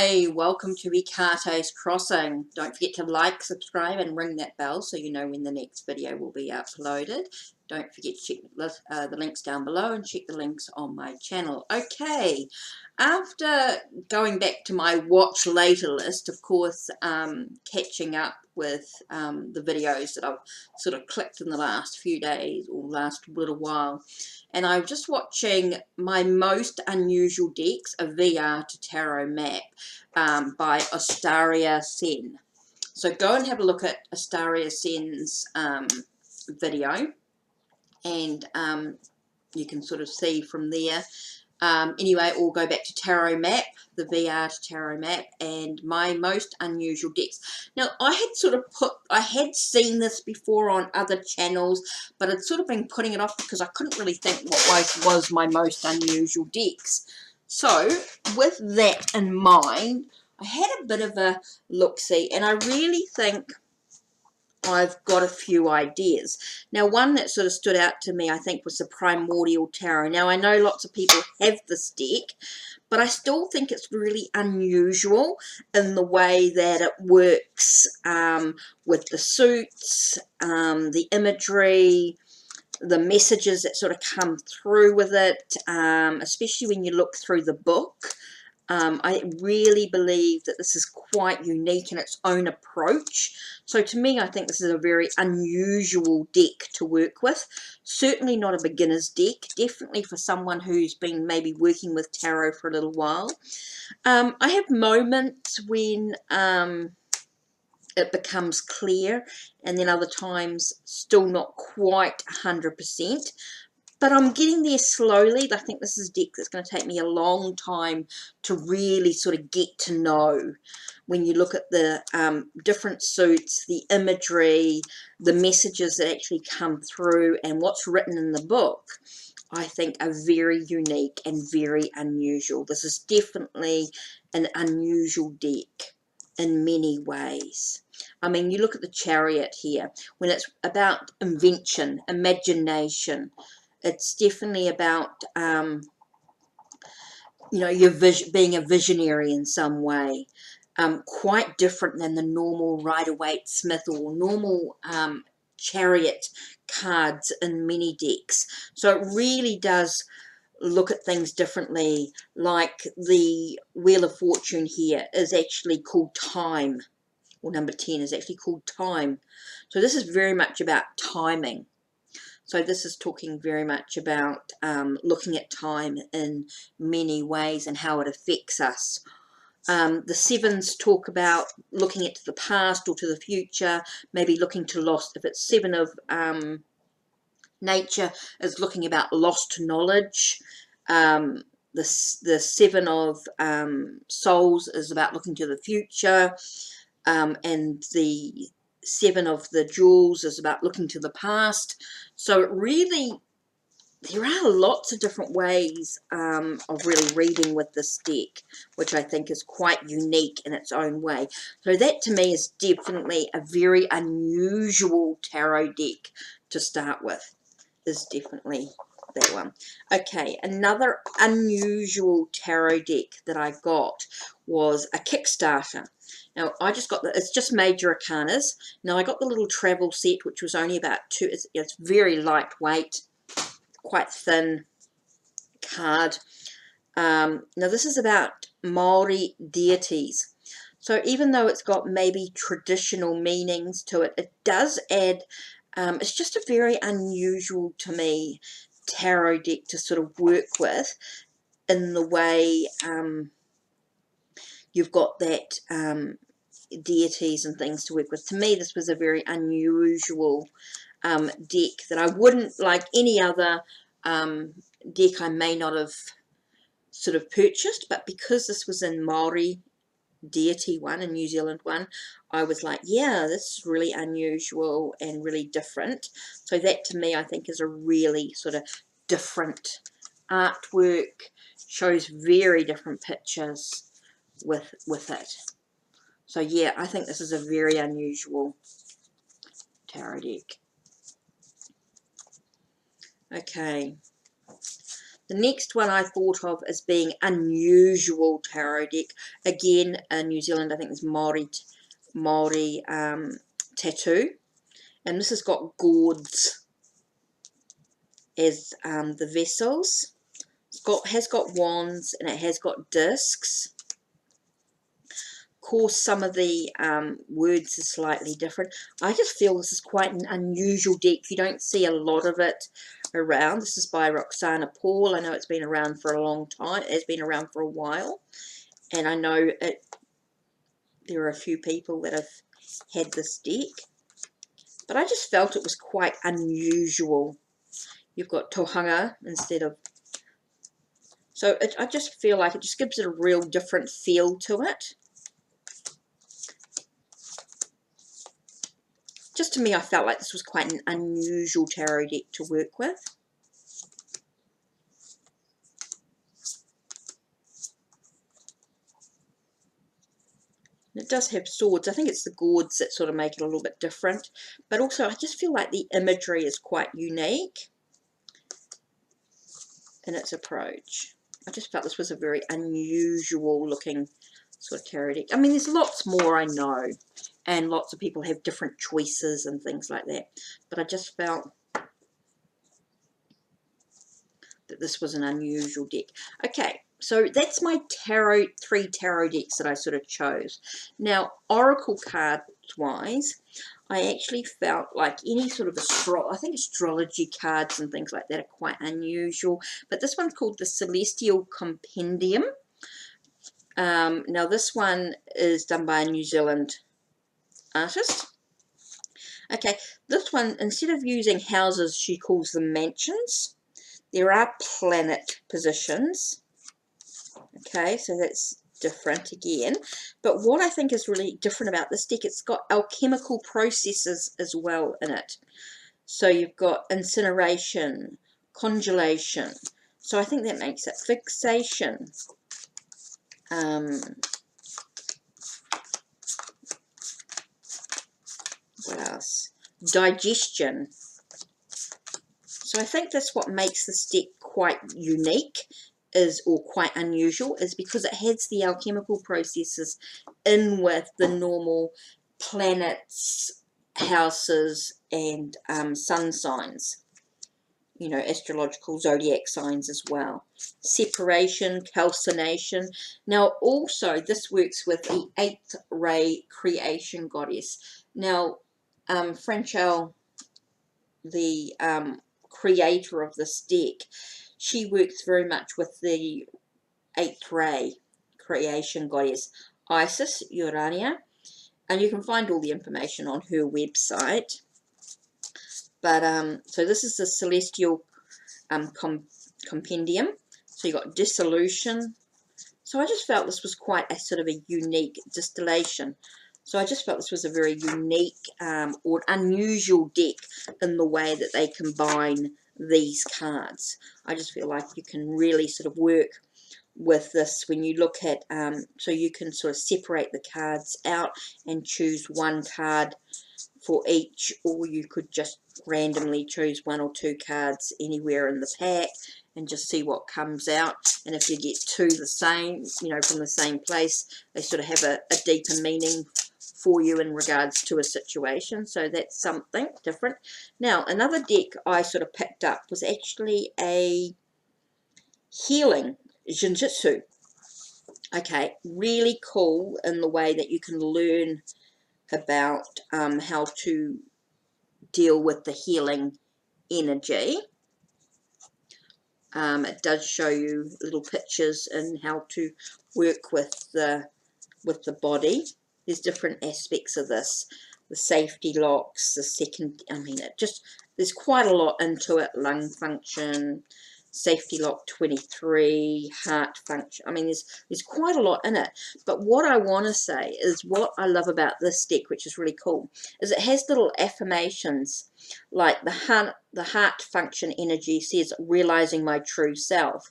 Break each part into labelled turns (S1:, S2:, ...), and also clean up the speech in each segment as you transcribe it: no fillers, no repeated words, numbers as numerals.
S1: Hi, welcome to HeKate's Crossing. Don't forget to like, subscribe and ring that bell so you know when the next video will be uploaded. Don't forget to check the links down below and check the links on my channel. Okay, after going back to my watch later list, of course, catching up with the videos that I've sort of clicked in the last few days or last little while, and I'm just watching my most unusual decks, a VR to tarot map by AstariaSen. So go and have a look at AstariaSen's video, and you can sort of see from there. Anyway, we'll go back to tarot map, the VR to tarot map, and my most unusual decks. Now, I had seen this before on other channels, but I'd sort of been putting it off because I couldn't really think what was my most unusual decks. So, with that in mind, I had a bit of a look-see, and I really think I've got a few ideas. Now, one that sort of stood out to me, I think, was the Primordial Tarot. Now, I know lots of people have this deck, but I still think it's really unusual in the way that it works with the suits, the imagery, the messages that sort of come through with it, especially when you look through the book. I really believe that this is quite unique in its own approach. So to me, I think this is a very unusual deck to work with. Certainly not a beginner's deck. Definitely for someone who's been maybe working with tarot for a little while. I have moments when it becomes clear, and then other times still not quite 100%. But I'm getting there slowly. I think this is a deck that's going to take me a long time to really sort of get to know. When you look at the different suits, the imagery, the messages that actually come through, and what's written in the book, I think are very unique and very unusual. This is definitely an unusual deck in many ways. I mean, you look at the Chariot here, when it's about invention, imagination. It's definitely about, you know, your being a visionary in some way. Quite different than the normal Rider-Waite-Smith or normal Chariot cards in many decks. So it really does look at things differently. Like the Wheel of Fortune here is actually called Time, or number 10 is actually called Time. So this is very much about timing. So this is talking very much about looking at time in many ways and how it affects us. The sevens talk about looking into the past or to the future, maybe looking to lost. If it's seven of nature, is looking about lost knowledge. The seven of souls is about looking to the future, and the seven of the jewels is about looking to the past. So it really, there are lots of different ways of really reading with this deck, which I think is quite unique in its own way. So that to me is definitely a very unusual tarot deck to start with, is definitely that one. Okay, another unusual tarot deck that I got was a Kickstarter. Now, I just got it's just major arcanas. Now, I got the little travel set, which was only about it's very lightweight, quite thin card. Now, this is about Maori deities. So even though it's got maybe traditional meanings to it, it does add, it's just a very unusual to me tarot deck to sort of work with, in the way you've got that deities and things to work with. To me, this was a very unusual deck that I wouldn't, like any other deck I may not have sort of purchased, but because this was in Maori deity one, a New Zealand one, I was like, yeah, this is really unusual and really different. So that to me, I think, is a really sort of different artwork, shows very different pictures with it. So yeah, I think this is a very unusual tarot deck. Okay, The next one I thought of as being unusual tarot deck. Again, in New Zealand, I think it's Maori tattoo. And this has got gourds as the vessels. Has got wands, and it has got discs. Of course, some of the words are slightly different. I just feel this is quite an unusual deck. You don't see a lot of it around. This is by Roxana Paul. I know it's been around for a long time. It's been around for a while. And I know there are a few people that have had this deck. But I just felt it was quite unusual. You've got tohunga instead of... So I just feel like it just gives it a real different feel to it. Just to me, I felt like this was quite an unusual tarot deck to work with. And it does have swords. I think it's the gourds that sort of make it a little bit different. But also, I just feel like the imagery is quite unique in its approach. I just felt this was a very unusual looking sort of tarot deck. I mean, there's lots more, I know, and lots of people have different choices and things like that. But I just felt that this was an unusual deck. Okay, so that's my three tarot decks that I sort of chose. Now, oracle cards wise, I actually felt like any sort of I think astrology cards and things like that are quite unusual. But this one's called the Celestial Compendium. Now this one is done by a New Zealand artist. Okay, this one, instead of using houses, she calls them mansions. There are planet positions. Okay, so that's different again. But what I think is really different about this deck, it's got alchemical processes as well in it. So you've got incineration, congelation. So I think that makes it fixation. What else? Digestion. So I think that's what makes this deck quite unique, or quite unusual, is because it has the alchemical processes in with the normal planets, houses, and sun signs. You know, astrological zodiac signs as well. Separation, calcination. Now, also, this works with the 8th ray creation goddess. Now, Franchelle, the creator of this deck, she works very much with the 8th ray creation goddess Isis, Urania, and you can find all the information on her website. But so this is the Celestial Compendium. So you got dissolution. So I just felt this was quite a sort of a unique distillation. So I just felt this was a very unique or unusual deck in the way that they combine these cards. I just feel like you can really sort of work with this when you look at, so you can sort of separate the cards out and choose one card for each, or you could just randomly choose 1 or 2 cards anywhere in the pack and just see what comes out. And if you get 2 the same, you know, from the same place, they sort of have a deeper meaning for you in regards to a situation. So that's something different. Now, another deck I sort of picked up was actually a healing Jinjitsu. Okay, really cool in the way that you can learn about how to deal with the healing energy. It does show you little pictures and how to work with the body. There's different aspects of this, the safety locks, the second, I mean, there's quite a lot into it. Lung function, safety lock 23, heart function. I mean, there's quite a lot in it. But what I want to say is what I love about this deck, which is really cool, is it has little affirmations like the heart function energy says, realizing my true self.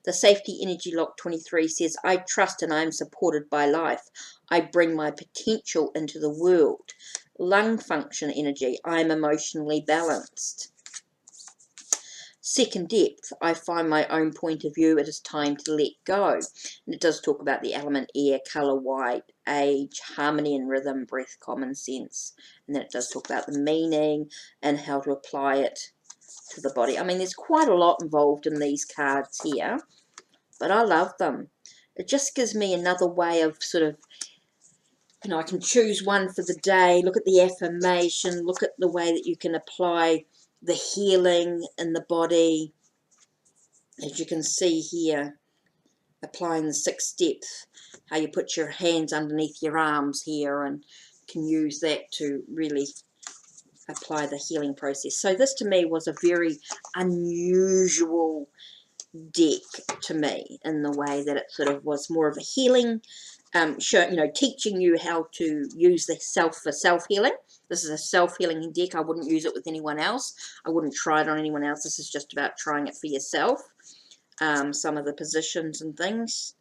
S1: The safety energy lock 23 says, I trust and I am supported by life. I bring my potential into the world. Lung function energy, I am emotionally balanced. second depth, I find my own point of view, it is time to let go. And it does talk about the element air, colour white, age, harmony and rhythm, breath, common sense. And then it does talk about the meaning and how to apply it to the body. I mean, there's quite a lot involved in these cards here, but I love them. It just gives me another way of sort of, you know, I can choose one for the day, look at the affirmation, look at the way that you can apply the healing in the body. As you can see here, applying the 6 steps, how you put your hands underneath your arms here, and can use that to really apply the healing process. So this to me was a very unusual deck to me, in the way that it sort of was more of a healing, you know, teaching you how to use the self for self-healing. This is a self-healing deck. I wouldn't use it with anyone else. I wouldn't try it on anyone else. This is just about trying it for yourself. Some of the positions and things,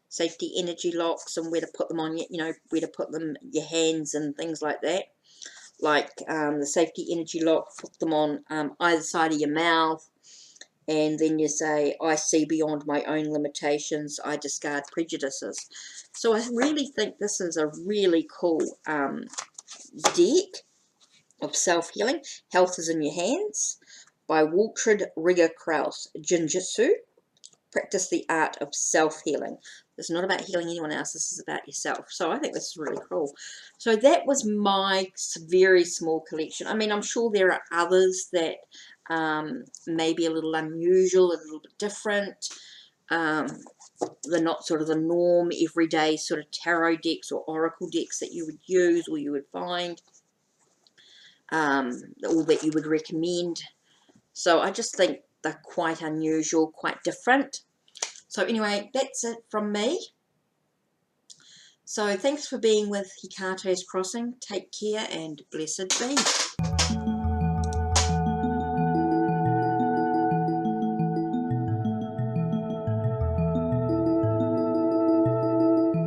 S1: safety energy locks, and where to put them on, you know, where to put them, your hands and things like that. Like the safety energy lock, put them on either side of your mouth, and then you say, I see beyond my own limitations, I discard prejudices. So I really think this is a really cool deck of self-healing. Health is in Your Hands by Waltrid Rigger Krause. Jinjitsu, practice the art of self-healing. It's not about healing anyone else, this is about yourself. So I think this is really cool. So that was my very small collection. I mean, I'm sure there are others that may be a little unusual, a little bit different. They're not sort of the norm, everyday sort of tarot decks or oracle decks that you would use or you would find, or that you would recommend. So I just think they're quite unusual, quite different. So anyway, that's it from me. So thanks for being with HeKate's Crossing. Take care and blessed be.